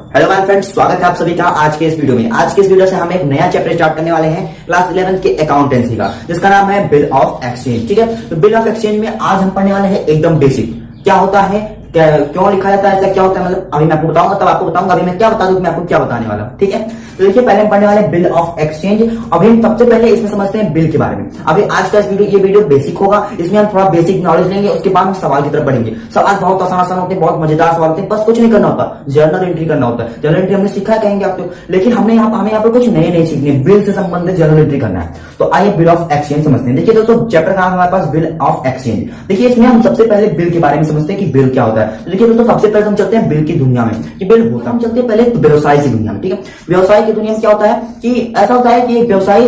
Hello my friends, स्वागत है आप सभी का आज के इस वीडियो में। आज के इस वीडियो से हम एक नया चैप्टर स्टार्ट करने वाले हैं क्लास 11 के अकाउंटेंसी का, जिसका नाम है बिल ऑफ एक्सचेंज। ठीक है, तो बिल ऑफ एक्सचेंज में आज हम पढ़ने वाले हैं एकदम बेसिक, क्या होता है, क्यों लिखा जाता है, ऐसा क्या होता है, मतलब अभी मैं आपको बताऊंगा, तब आपको बताऊंगा। अभी मैं क्या बता दूं, मैं आपको क्या बताने वाला हूं। ठीक है, तो देखिए पहले हम पढ़ने वाले बिल ऑफ एक्सचेंज। अभी हम सबसे पहले इसमें समझते हैं बिल के बारे में। अभी आज का ये वीडियो बेसिक होगा, इसमें हम थोड़ा बेसिक नॉलेज लेंगे, उसके बाद हम सवाल की तरफ बढ़ेंगे। सवाल बहुत आसान होते हैं, बहुत मजेदार सवाल होते हैं, बस कुछ नहीं करना होता, जर्नल एंट्री करना होता है। जर्नल एंट्री हमने सीखा है कहेंगे आप तो, लेकिन हमें यहाँ पर कुछ नए सीखने, बिल से संबंधित जर्नल एंट्री करना है। तो आइए बिल ऑफ एक्सचेंज समझते हैं। देखिए दोस्तों, चैप्टर का नाम हमारे पास बिल ऑफ एक्सचेंज। देखिए इसमें हम सबसे पहले बिल के बारे में समझते हैं कि बिल क्या होता है। तो देखिए दोस्तों, सबसे पहले हम चलते हैं बिल की दुनिया में कि बिल होता है। हम चलते हैं पहले व्यवसाय की दुनिया में। ठीक है, व्यवसाय की दुनिया में क्या होता है कि ऐसा होता है कि एक व्यवसाय,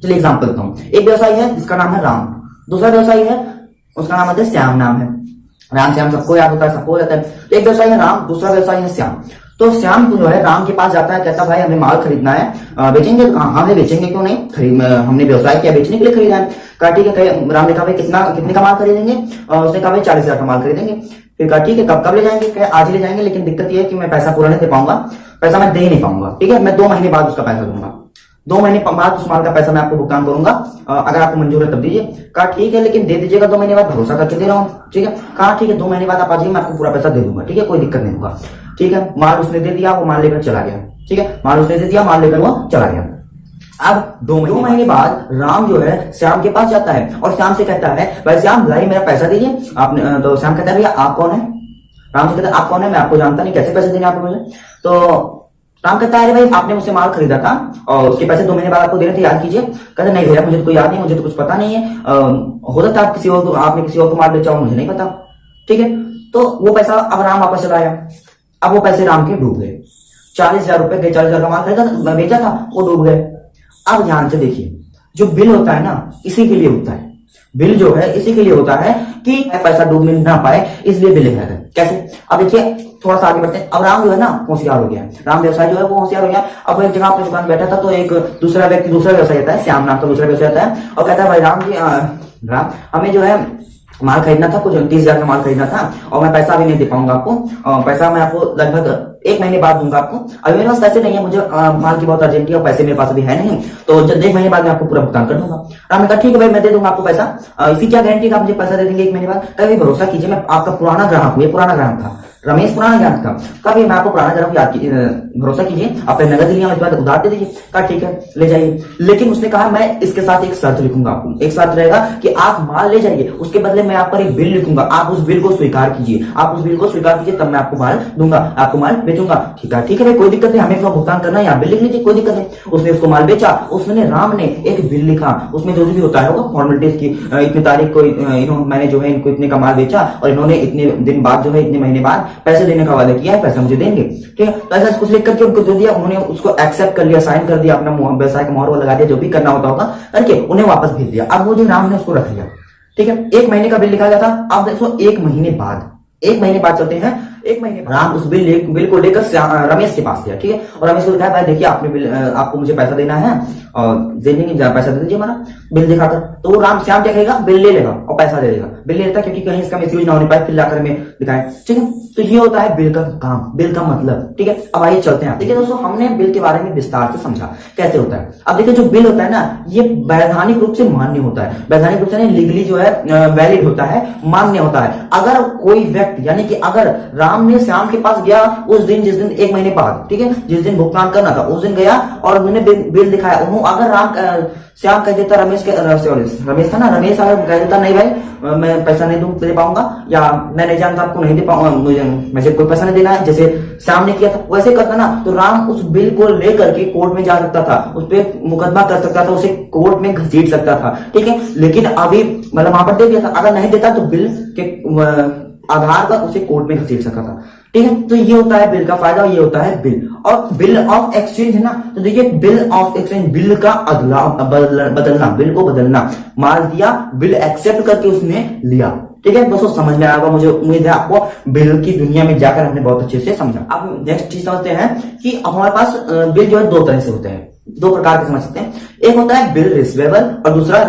चलिए एग्जांपल देता हूं। एक व्यवसाय है जिसका नाम है राम, दूसरा व्यवसाय है उसका नाम है श्याम। नाम है राम, श्याम सबको याद होता है, सबको जाता है। तो एक व्यवसाय है राम, दूसरा व्यवसाय है श्याम। तो श्याम जो है राम के पास जाता है, कहता भाई हमें माल खरीदना है, बेचेंगे? हाँ बेचेंगे, क्यों नहीं, हमने व्यवसाय किया, बेचने के लिए खरीदा है। कहा ठीक है। राम ने कहा भाई कितने का माल खरीदेंगे? उसने कहा भाई 40,000 का माल खरीदेंगे। फिर कहा ठीक है, कब ले जाएंगे? कहे आज ही ले जाएंगे, लेकिन दिक्कत यह है कि मैं पैसा पूरा नहीं दे पाऊंगा, पैसा मैं दे नहीं पाऊंगा। ठीक है, मैं 2 महीने बाद उसका पैसा दूंगा, 2 महीने बाद उस माल का पैसा मैं आपको भुगतान करूंगा, अगर आपको मंजूर है तब दीजिए। कहा ठीक है, लेकिन दे दीजिएगा 2 महीने बाद, भरोसा करके दे रहा हूँ। ठीक है, कहा ठीक है 2 महीने बाद आप आ जाइए, मैं आपको पूरा पैसा दे दूंगा। ठीक है, कोई दिक्कत नहीं होगा। ठीक है, माल उसने दे दिया, वो माल लेकर चला गया। ठीक है, माल उसने दे दिया, माल लेकर वो चला गया। अब 2 महीने बाद राम जो है श्याम के पास जाता है और श्याम से कहता है भाई श्याम लाइए मेरा पैसा दीजिए आपने। तो श्याम कहता है भैया आप कौन है? राम से कहता है आप कौन है, मैं आपको जानता नहीं, कैसे पैसे देंगे आप मुझे? तो राम कहता है अरे भाई आपने मुझसे माल खरीदा था और उसके पैसे 2 महीने बाद आपको देने थे, याद कीजिए। कहते नहीं भैया मुझे तो कोई याद नहीं, मुझे तो कुछ पता नहीं है, हो सकता है आप आपने किसी और को माल बेचा हो, मुझे नहीं पता। ठीक है, तो वो पैसा अब राम वापस चला आया। अब वो पैसे राम के डूब गए, 40,000 रुपए गए, 40,000 का माल खरीदा बेचा था, वो डूब गए। अब ध्यान से देखिए, जो बिल होता है ना, इसी के लिए होता है। बिल जो है इसी के लिए होता है कि पैसा डूबने ना पाए, इसलिए बिल लिखा है। कैसे? अब देखिए थोड़ा सा आगे बढ़ते हैं। अब राम जो है ना होशियार हो गया, राम व्यवसाय जो है वो होशियार हो गया। अब एक जगह अपनी दुकान बैठा था, तो एक दूसरा व्यक्ति, दूसरा व्यवसाय आता है, श्याम नाम का दूसरा व्यवसाय आता है और कहता है भाई राम जी, राम हमें जो है माल खरीदना था, कुछ 30,000 का माल खरीदना था और मैं पैसा भी नहीं दे पाऊंगा आपको, पैसा मैं आपको लगभग 1 महीने बाद दूंगा आपको। अभी मेरे पास पैसे नहीं है, मुझे माल की बहुत अर्जेंट है और पैसे मेरे पास अभी है नहीं, तो जब 1 महीने बाद मैं आपको पूरा भुगतान कर दूंगा। राम ने कहा ठीक है भाई मैं दे दूंगा आपको पैसा, इसी क्या गारंटी आप मुझे पैसा दे देंगे 1 महीने बाद? कभी भरोसा कीजिए, मैं आपका पुराना ग्राहक हूँ। ये पुराना ग्राहक था, रमेश पुराना ग्राहक था। कभी मैं आपको पुराना ग्राहक भरोसा कीजिए, आपने नगद लिया, उसके बाद उधार दे दीजिए। कहा ठीक है ले जाइए, लेकिन उसने कहा मैं इसके साथ एक शर्त लिखूंगा आपको। एक शर्त रहेगा कि आप माल ले जाइए, उसके बदले मैं आप पर एक बिल लिखूंगा, आप उस बिल को स्वीकार कीजिए, आप उस बिल को स्वीकार कीजिए, तब मैं आपको माल दूंगा, आपको माल बेचूंगा। ठीक है भाई कोई दिक्कत नहीं, हमें तो भुगतान करना है, आप बिल लिख लीजिए, कोई दिक्कत नहीं। उसने उसको माल बेचा, उसने राम ने एक बिल लिखा, उसमें जो भी होता है होगा फॉर्मेलिटीज की, इतनी तारीख को मैंने जो है इनको इतने का माल बेचा और इन्होंने इतने दिन बाद जो है इतने महीने बाद पैसे देने का वादा किया है, पैसा मुझे देंगे। ठीक है, तो ऐसा कुछ लिख करके उनको दे दिया, उन्होंने उसको एक्सेप्ट कर लिया, साइन कर दिया, अपना व्यवसाय का मोहर लगा दिया, जो भी करना होता होगा करके उन्हें वापस भेज दिया। अब वो जो राम ने उसको रख लिया। ठीक है, 1 महीने का बिल लिखा गया था। अब देखो 1 महीने बाद चलते हैं, 1 महीने राम उस बिल को लेकर रमेश के पास गया। ठीक है, और रमेश को लिखा भाई देखिए आपको मुझे पैसा देना है और देने पैसा दे दीजिए हमारा बिल दिखाकर। तो वो राम श्याम क्या कहेगा, बिल ले लेगा और पैसा दे देगा। बिल ले लेता क्योंकि कहीं इसका मिसयूज ना होने पाए, फिर लाकर हमें दिखाए। ठीक है, तो ये होता है बिल का काम, बिल का मतलब। ठीक है, अब आइए चलते हैं। देखिए दोस्तों, हमने बिल के बारे में विस्तार से समझा कैसे होता है। अब देखिए जो बिल होता है ना, ये वैधानिक रूप से मान्य होता है, वैधानिक रूप से लीगली जो है वैलिड होता है, मान्य होता है। अगर कोई व्यक्ति, यानी कि अगर राम ने श्याम के पास गया उस दिन, जिस दिन 1 महीने बाद, ठीक है, जिस दिन भुगतान करना था उस दिन गया और उन्होंने बिल दिखाया, अगर राम श्याम कह देता रमेश था ना, रमेश अगर कह देता नहीं भाई मैं पैसा नहीं दे पाऊंगा, या मैं नहीं जानता आपको नहीं दे पाऊंगा, मुझे कोई पैसा नहीं देना है, जैसे श्याम ने किया था वैसे करता ना, तो राम उस बिल को लेकर के कोर्ट में जा सकता था, उस पर मुकदमा कर सकता था, उसे कोर्ट में घसीट सकता था। ठीक है, लेकिन अभी मतलब वहां पर दे दिया था, अगर नहीं देता तो बिल के आधार पर उसे कोर्ट में घसीट सकता था। ठीक है, तो ये होता है बिल का फायदा, ये होता है बिल। और बिल ऑफ एक्सचेंज है ना, तो देखिए बिल ऑफ एक्सचेंज, बिल का बदलना, बिल को बदलना, माल दिया, बिल एक्सेप्ट करके उसने लिया। ठीक है दोस्तों, समझ में आएगा, मुझे उम्मीद है आपको बिल की दुनिया में जाकर हमने बहुत अच्छे से समझा। अब नेक्स्ट चीज समझते हैं कि हमारे पास बिल जो है 2 तरह से होते हैं, 2 प्रकार के समझ सकते हैं। एक होता है बिल रिसीवेबल और दूसरा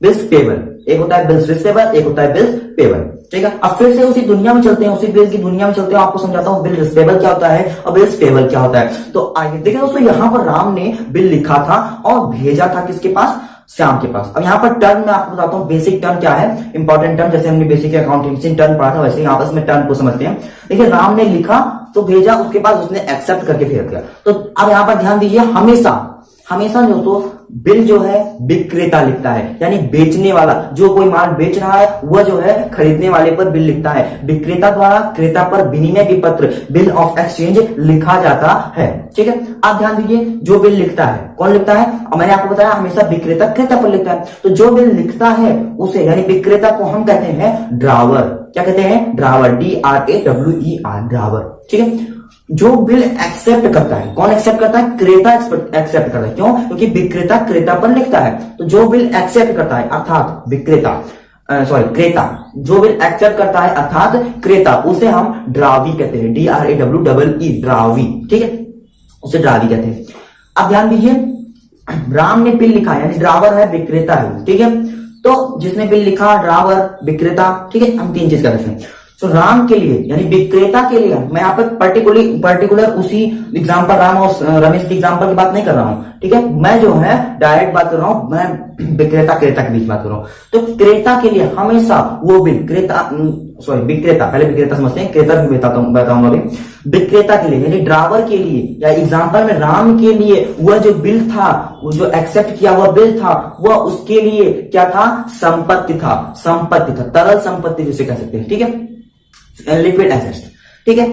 बिल्स पेबल। एक होता है बिल्स रिसीवेबल, एक होता है बिल्स पेबल। ठीक है। अब फिर से उसी दुनिया में चलते हैं, उसी बिल की दुनिया में चलते हैं, आपको समझाता हूँ बिल रिसीवेबल क्या होता है और बिल पेबल क्या होता है। तो आइए देखिए दोस्तों, यहाँ पर राम ने बिल लिखा था और भेजा था किसके पास, श्याम के पास। अब यहाँ पर टर्म मैं आपको बताता हूँ, बेसिक टर्म क्या है, इंपॉर्टेंट टर्म, जैसे हमने बेसिक अकाउंटिंग टर्म पढ़ा था वैसे यहाँ पर इसमें टर्म को समझते हैं। देखिए राम ने लिखा तो भेजा, उसके बाद उसने एक्सेप्ट करके भेज दिया। तो अब यहाँ पर ध्यान दीजिए, हमेशा दोस्तों बिल जो है विक्रेता लिखता है, यानी बेचने वाला, जो कोई माल बेच रहा है वह जो है खरीदने वाले पर बिल लिखता है। विक्रेता द्वारा क्रेता पर विनिमय विपत्र बिल ऑफ एक्सचेंज लिखा जाता है, ठीक है। आप ध्यान दीजिए, जो बिल लिखता है कौन लिखता है, और मैंने आपको बताया हमेशा विक्रेता क्रेता पर लिखता है। तो जो बिल लिखता है उसे यानी विक्रेता को हम कहते हैं ड्रावर। क्या कहते हैं, ड्रावर, DRAWER, ड्रावर, ठीक है। जो बिल एक्सेप्ट करता है, कौन एक्सेप्ट करता है, क्रेता एक्सेप्ट करता है। क्यों, क्योंकि विक्रेता क्रेता पर लिखता है। तो जो बिल एक्सेप्ट करता है अर्थात क्रेता जो बिल एक्सेप्ट करता है अर्थात क्रेता, उसे हम ड्रावी कहते हैं, DRAWEE, ड्रावी, ठीक है, उसे ड्रावी कहते हैं। अब ध्यान दीजिए, राम ने बिल लिखा यानी ड्रावर है, विक्रेता है, ठीक है। तो जिसने बिल लिखा ड्रावर, विक्रेता, ठीक है, हम तीन चीज कर रहे हैं। तो राम के लिए यानी विक्रेता के लिए, मैं यहाँ पर पर्टिकुलर उसी एग्जाम्पल राम और रमेश के एग्जाम्पल की बात नहीं कर रहा हूं, ठीक है। मैं जो है डायरेक्ट बात कर रहा हूं, मैं विक्रेता क्रेता के बीच बात कर रहा हूं। तो क्रेता के लिए हमेशा वो बिल विक्रेता, पहले विक्रेता समझते हैं, क्रेता भी बताऊंगा अभी। विक्रेता के लिए यानी ड्रावर के लिए, या एग्जाम्पल में राम के लिए, वह जो बिल था, वो जो एक्सेप्ट किया हुआ बिल था, वह उसके लिए क्या था, संपत्ति था, तरल संपत्ति जिसे कह सकते हैं, ठीक है, लिक्विड एसेट्स, ठीक है।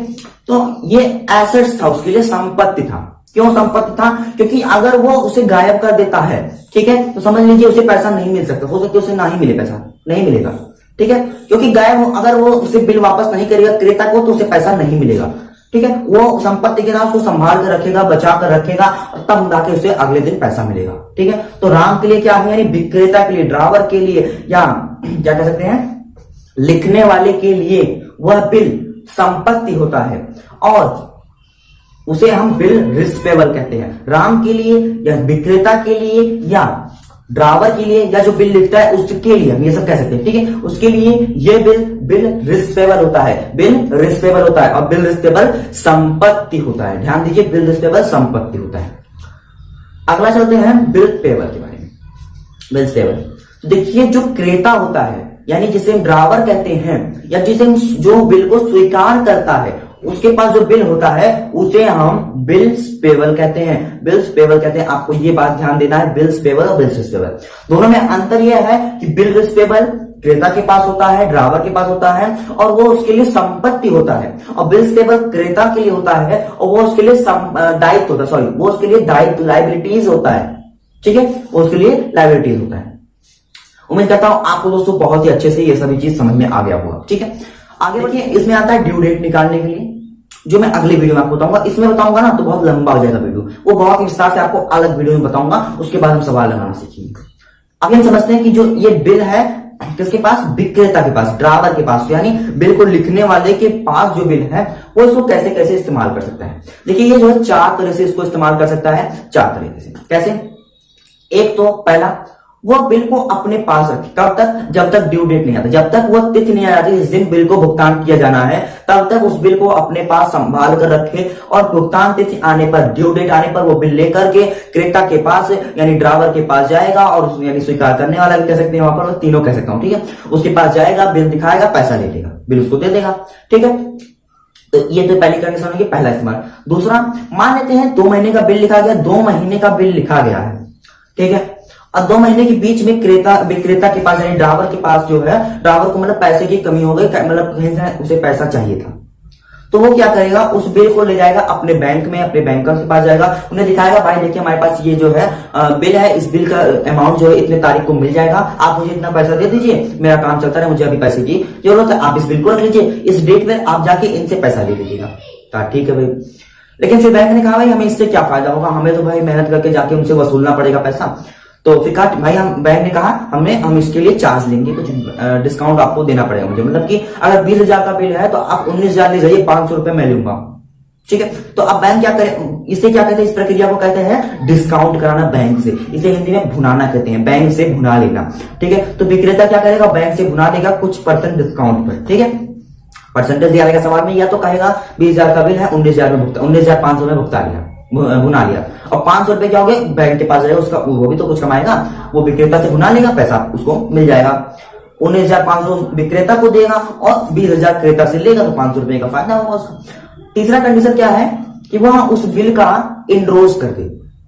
तो ये एसेट्स था, उसके लिए संपत्ति था। क्यों संपत्ति था, क्योंकि अगर वो उसे गायब कर देता है, ठीक है, तो समझ लीजिए उसे पैसा नहीं मिल सकता, हो सकता है उसे ना ही मिले, पैसा नहीं मिलेगा, ठीक है, क्योंकि गायब, अगर वो उसे बिल वापस नहीं करेगा क्रेता को, तो उसे पैसा नहीं मिलेगा, ठीक है। वो संपत्ति के नाम उसको संभाल कर रखेगा, बचा कर रखेगा, और तब जाके उसे अगले दिन पैसा मिलेगा, ठीक है। तो राम के लिए क्या है, यानी विक्रेता के लिए, ड्रावर के लिए, या क्या कह सकते हैं, लिखने वाले के लिए वह बिल संपत्ति होता है और उसे हम बिल रिसीवेबल कहते हैं। राम के लिए या विक्रेता के लिए या ड्रावर के लिए, या जो बिल लिखता है उसके लिए, हम ये सब कह सकते हैं, ठीक है, उसके लिए ये बिल रिसीवेबल होता है, बिल रिसीवेबल होता है, और बिल रिसीवेबल संपत्ति होता है। ध्यान दीजिए, बिल रिसीवेबल संपत्ति होता है। अगला चलते हैं बिल पेबल के बारे में। बिल पेबल, तो देखिए जो क्रेता होता है यानी जिसे हम ड्रावर कहते हैं, या जिसे जो बिल को स्वीकार करता है, उसके पास जो बिल होता है उसे हम बिल्स पेबल कहते हैं, बिल्स पेबल कहते हैं। आपको ये बात ध्यान देना है, बिल्स पेबल और बिल्स रिसीवेबल दोनों में अंतर यह है कि बिल रिसीवेबल क्रेता के पास होता है, ड्रावर के पास होता है, और वो उसके लिए संपत्ति होता है, और बिल्स पेबल क्रेता के लिए होता है और वो उसके लिए दायित्व होता है, वो उसके लिए दायित्व, लाइबिलिटीज होता है, ठीक है, वो उसके लिए लाइबिलिटीज होता है। उम्मीद करता हूं आपको दोस्तों बहुत ही अच्छे से ये सभी चीज समझ में आ गया होगा, ठीक है। आगे बढ़िए, इसमें आता है ड्यू डेट निकालने के लिए, जो मैं अगले वीडियो में आपको बताऊंगा। इसमें बताऊंगा ना तो बहुत लंबा हो जाएगा वीडियो, वो बहुत विस्तार से आपको अलग वीडियो में बताऊंगा, उसके बाद हम सवाल लगाना सीखेंगे। अभी हम समझते हैं कि जो ये बिल है किसके पास, विक्रेता के पास, ड्रावर के पास, यानी बिल को लिखने वाले के पास जो बिल है वो इसको कैसे कैसे इस्तेमाल कर सकता है। देखिए ये जो है 4 तरह से इसको इस्तेमाल कर सकता है, 4 तरीके से। कैसे, एक तो पहला, वो बिल को अपने पास रखे, कब तक, जब तक ड्यू डेट नहीं आता, जब तक वो तिथि नहीं आ जाती जिस दिन बिल को भुगतान किया जाना है, तब तक उस बिल को अपने पास संभाल कर रखे, और भुगतान तिथि आने पर, ड्यू डेट आने पर वो बिल लेकर के क्रेता के पास यानी ड्रावर के पास जाएगा, और यानी स्वीकार करने वाला भी कह सकते हैं, वहां पर मैं तीनों कह सकता हूं, ठीक है, उसके पास जाएगा, बिल दिखाएगा, पैसा ले लेगा, बिल उसको दे देगा, ठीक है। तो ये तो पहली कंडीशन होगी, पहला इस्तेमाल। दूसरा, मान लेते हैं 2 महीने का बिल लिखा गया, 2 महीने का बिल लिखा गया है, ठीक है, और 2 महीने के बीच में विक्रेता के पास यानी ड्रावर के पास जो है, ड्रावर को मतलब पैसे की कमी हो गई, मतलब कहीं से उसे पैसा चाहिए था, तो वो क्या करेगा, उस बिल को ले जाएगा अपने बैंक में, अपने बैंकर के पास जाएगा, उन्हें दिखाएगा, भाई देखिए हमारे पास ये जो है बिल है, इस बिल का अमाउंट जो है इतने तारीख को मिल जाएगा, आप मुझे इतना पैसा दे दीजिए, मेरा काम चलता है, मुझे अभी पैसे की जरूरत है, आप इस बिल को रख लीजिए, इस डेट में आप जाके इनसे पैसा ले लीजिएगा। कहा ठीक है भाई, लेकिन फिर बैंक ने कहा भाई हमें इससे क्या फायदा होगा, हमें तो भाई मेहनत करके जाके उनसे वसूलना पड़ेगा पैसा। तो फिर कहा भाई, हम बैंक ने कहा हम इसके लिए चार्ज लेंगे, कुछ डिस्काउंट आपको देना पड़ेगा मुझे, मतलब कि अगर 20,000 का बिल है तो आप 19,000 ले जाइए, 500 रुपए मैं लूंगा, ठीक है। तो अब बैंक क्या करे, इसे क्या कहते हैं, इस प्रक्रिया को कहते हैं डिस्काउंट कराना बैंक से। इसे हिंदी में भुनाना कहते हैं, बैंक से भुना लेना। ठीक है। तो विक्रेता क्या करेगा, बैंक से भुना देगा कुछ % डिस्काउंट पर। ठीक है। परसेंटेज दिया रहेगा सवाल में, या तो कहेगा 20,000 का बिल है 19,500 में भुगता लिया, भुना लिया, और 500 रुपए क्या हो गए बैंक के पास रहेगा, उसका वो भी तो कुछ कमाएगा, वो विक्रेता से भुना लेगा, पैसा उसको मिल जाएगा। 19,500 विक्रेता को देगा और 20,000 क्रेता से लेगा, तो 500 रुपए का फायदा होगा उसका। तीसरा कंडीशन क्या है कि वह उस बिल का इंड्रोज कर दे,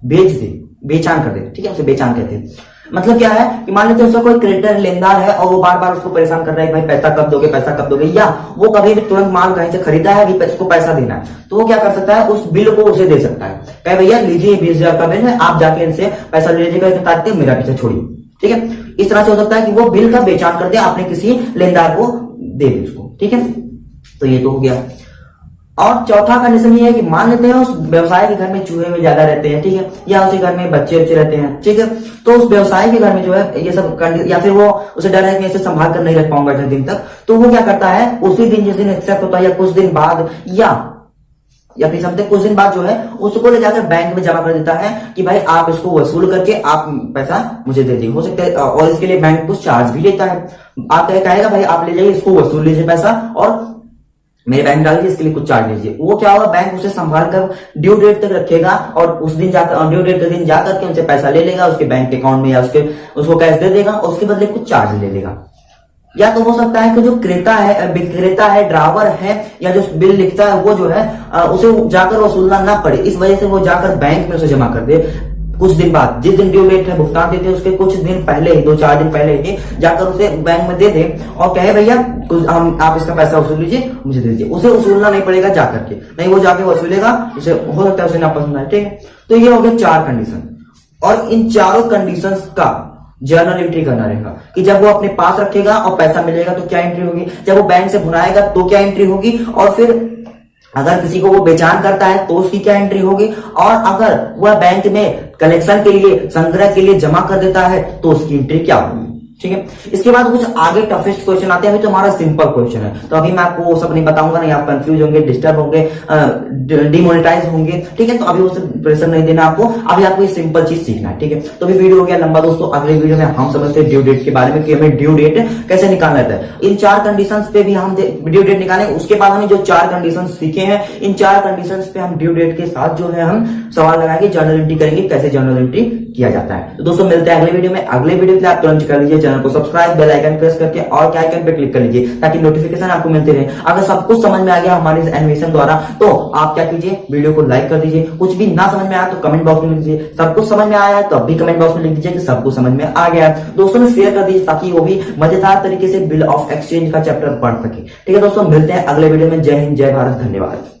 बेच दे, बेचान कर दे। ठीक है, उसे बेचान कहते हैं। मतलब क्या है कि मान लेते हैं उसका कोई क्रेडिटर लेनदार है और वो बार बार उसको परेशान कर रहा है, भाई पैसा कब दोगे, पैसा कब दोगे, या वो कभी भी तुरंत माल कहीं से खरीदा है, अभी उसको पैसा देना है, तो वो क्या कर सकता है, उस बिल को उसे दे सकता है, कहे भैया लीजिए 20,000 का बिल है, आप जाके इनसे पैसा ले लीजिएगा, मेरा पीछे छोड़िए। ठीक है। इस तरह से हो सकता है कि वो बिल का बेचान कर दे, आपने किसी लेनदार को दे दे उसको। ठीक है। तो ये तो हो गया। और चौथा कंडीशन ये है कि मान लेते हैं उस व्यवसाय के घर में चूहे में ज्यादा रहते हैं। ठीक है। या उसी घर में बच्चे रहते हैं। ठीक है। तो उस व्यवसाय के घर में जो है ये सब, या फिर वो उसे डर है कि ऐसे संभाल कर नहीं रख पाऊंगा इतने दिन तक, तो वो क्या करता है, उसी दिन जिस दिन एक्सेप्ट होता है या कुछ दिन बाद, या फिर समझते कुछ दिन बाद जो है उसको ले जाकर बैंक में जमा कर देता है कि भाई आप इसको वसूल करके आप पैसा मुझे दे दीजिए। हो सकता है, और इसके लिए बैंक कुछ चार्ज भी लेता है। आप कहेगा भाई आप ले जाइए, इसको वसूल लीजिए पैसा और मेरे बैंक डाल दीजिए, इसके लिए कुछ चार्ज लीजिए। वो क्या होगा, बैंक उसे संभाल कर ड्यू डेट तक रखेगा और उस दिन जाकर, ड्यू डेट के दिन जाकर के उनसे पैसा ले लेगा, उसके बैंक अकाउंट में या उसको कैश दे देगा और उसके बदले कुछ चार्ज ले लेगा। या तो हो सकता है कि जो विक्रेता है, ड्राइवर है, या जो बिल लिखता है वो जो है उसे जाकर वसूलना ना पड़े, इस वजह से वो जाकर बैंक में उसे जमा कर दे। कुछ दिन बाद, जिस दिन ड्यू डेट है भुगतान देते हैं उसके कुछ दिन पहले ही, 2-4 दिन पहले ही जाकर उसे बैंक में दे दे और कहे भैया आप इसका पैसा वसूल लीजिए, मुझे दे दीजिए। उसे वसूलना नहीं पड़ेगा जाकर के, नहीं वो जाके वसूलेगा, उसे हो सकता है उसे ना पसंद आए। ठीक है। तो ये हो गया 4 कंडीशन, और इन चारों कंडीशन का जर्नल एंट्री करना रहेगा कि जब वो अपने पास रखेगा और पैसा मिलेगा तो क्या एंट्री होगी, जब वो बैंक से भुनाएगा तो क्या एंट्री होगी, और फिर अगर किसी को वो बेचान करता है तो उसकी क्या एंट्री होगी, और अगर वह बैंक में कलेक्शन के लिए, संग्रह के लिए जमा कर देता है तो उसकी एंट्री क्या होगी। ठीक है। इसके बाद कुछ आगे टफेस्ट क्वेश्चन आते हैं। अभी तो हमारा सिंपल क्वेश्चन है, तो अभी मैं आपको वो सब नहीं बताऊंगा, नहीं आप कंफ्यूज होंगे, डिस्टर्ब होंगे, डिमोनेटाइज होंगे। ठीक है। तो अभी उसे प्रेशर नहीं देना आपको, अभी आपको ये सिंपल चीज सीखना है। ठीक है। तो अभी वीडियो हो गया लंबा दोस्तों, अगले वीडियो में हम समझते हैं ड्यू डेट के बारे में कि हमें ड्यू डेट कैसे निकालना रहता है। इन 4 कंडीशन पे भी हम ड्यू डेट निकालेंगे। उसके बाद हमें जो 4 कंडीशन सीखे हैं, इन 4 कंडीशन पे हम ड्यू डेट के साथ जो है हम सवाल लगाएंगे, जर्नल एंट्री करेंगे, कैसे जर्नल एंट्री किया जाता है। तो दोस्तों मिलते हैं अगले वीडियो में। अगले वीडियो के लिए आप तुरंत कर लीजिए चैनल को सब्सक्राइब, बेल आइकन प्रेस करके और क्या आइकन पे क्लिक कर लीजिए ताकि नोटिफिकेशन आपको मिलते रहे। अगर सब कुछ समझ में आ गया हमारे इस एनिमेशन द्वारा, तो आप क्या कीजिए, वीडियो को लाइक कर दीजिए। कुछ भी ना समझ में आया तो कमेंट बॉक्स में लिख दीजिए। सब कुछ समझ में आया है तो अब भी कमेंट बॉक्स में लिख दीजिए कि सब कुछ समझ में आ गया। दोस्तों में शेयर कर दीजिए ताकि वो भी मजेदार तरीके से बिल ऑफ एक्सचेंज का चैप्टर पढ़ सके। ठीक है दोस्तों, मिलते हैं अगले वीडियो में। जय हिंद, जय भारत, धन्यवाद।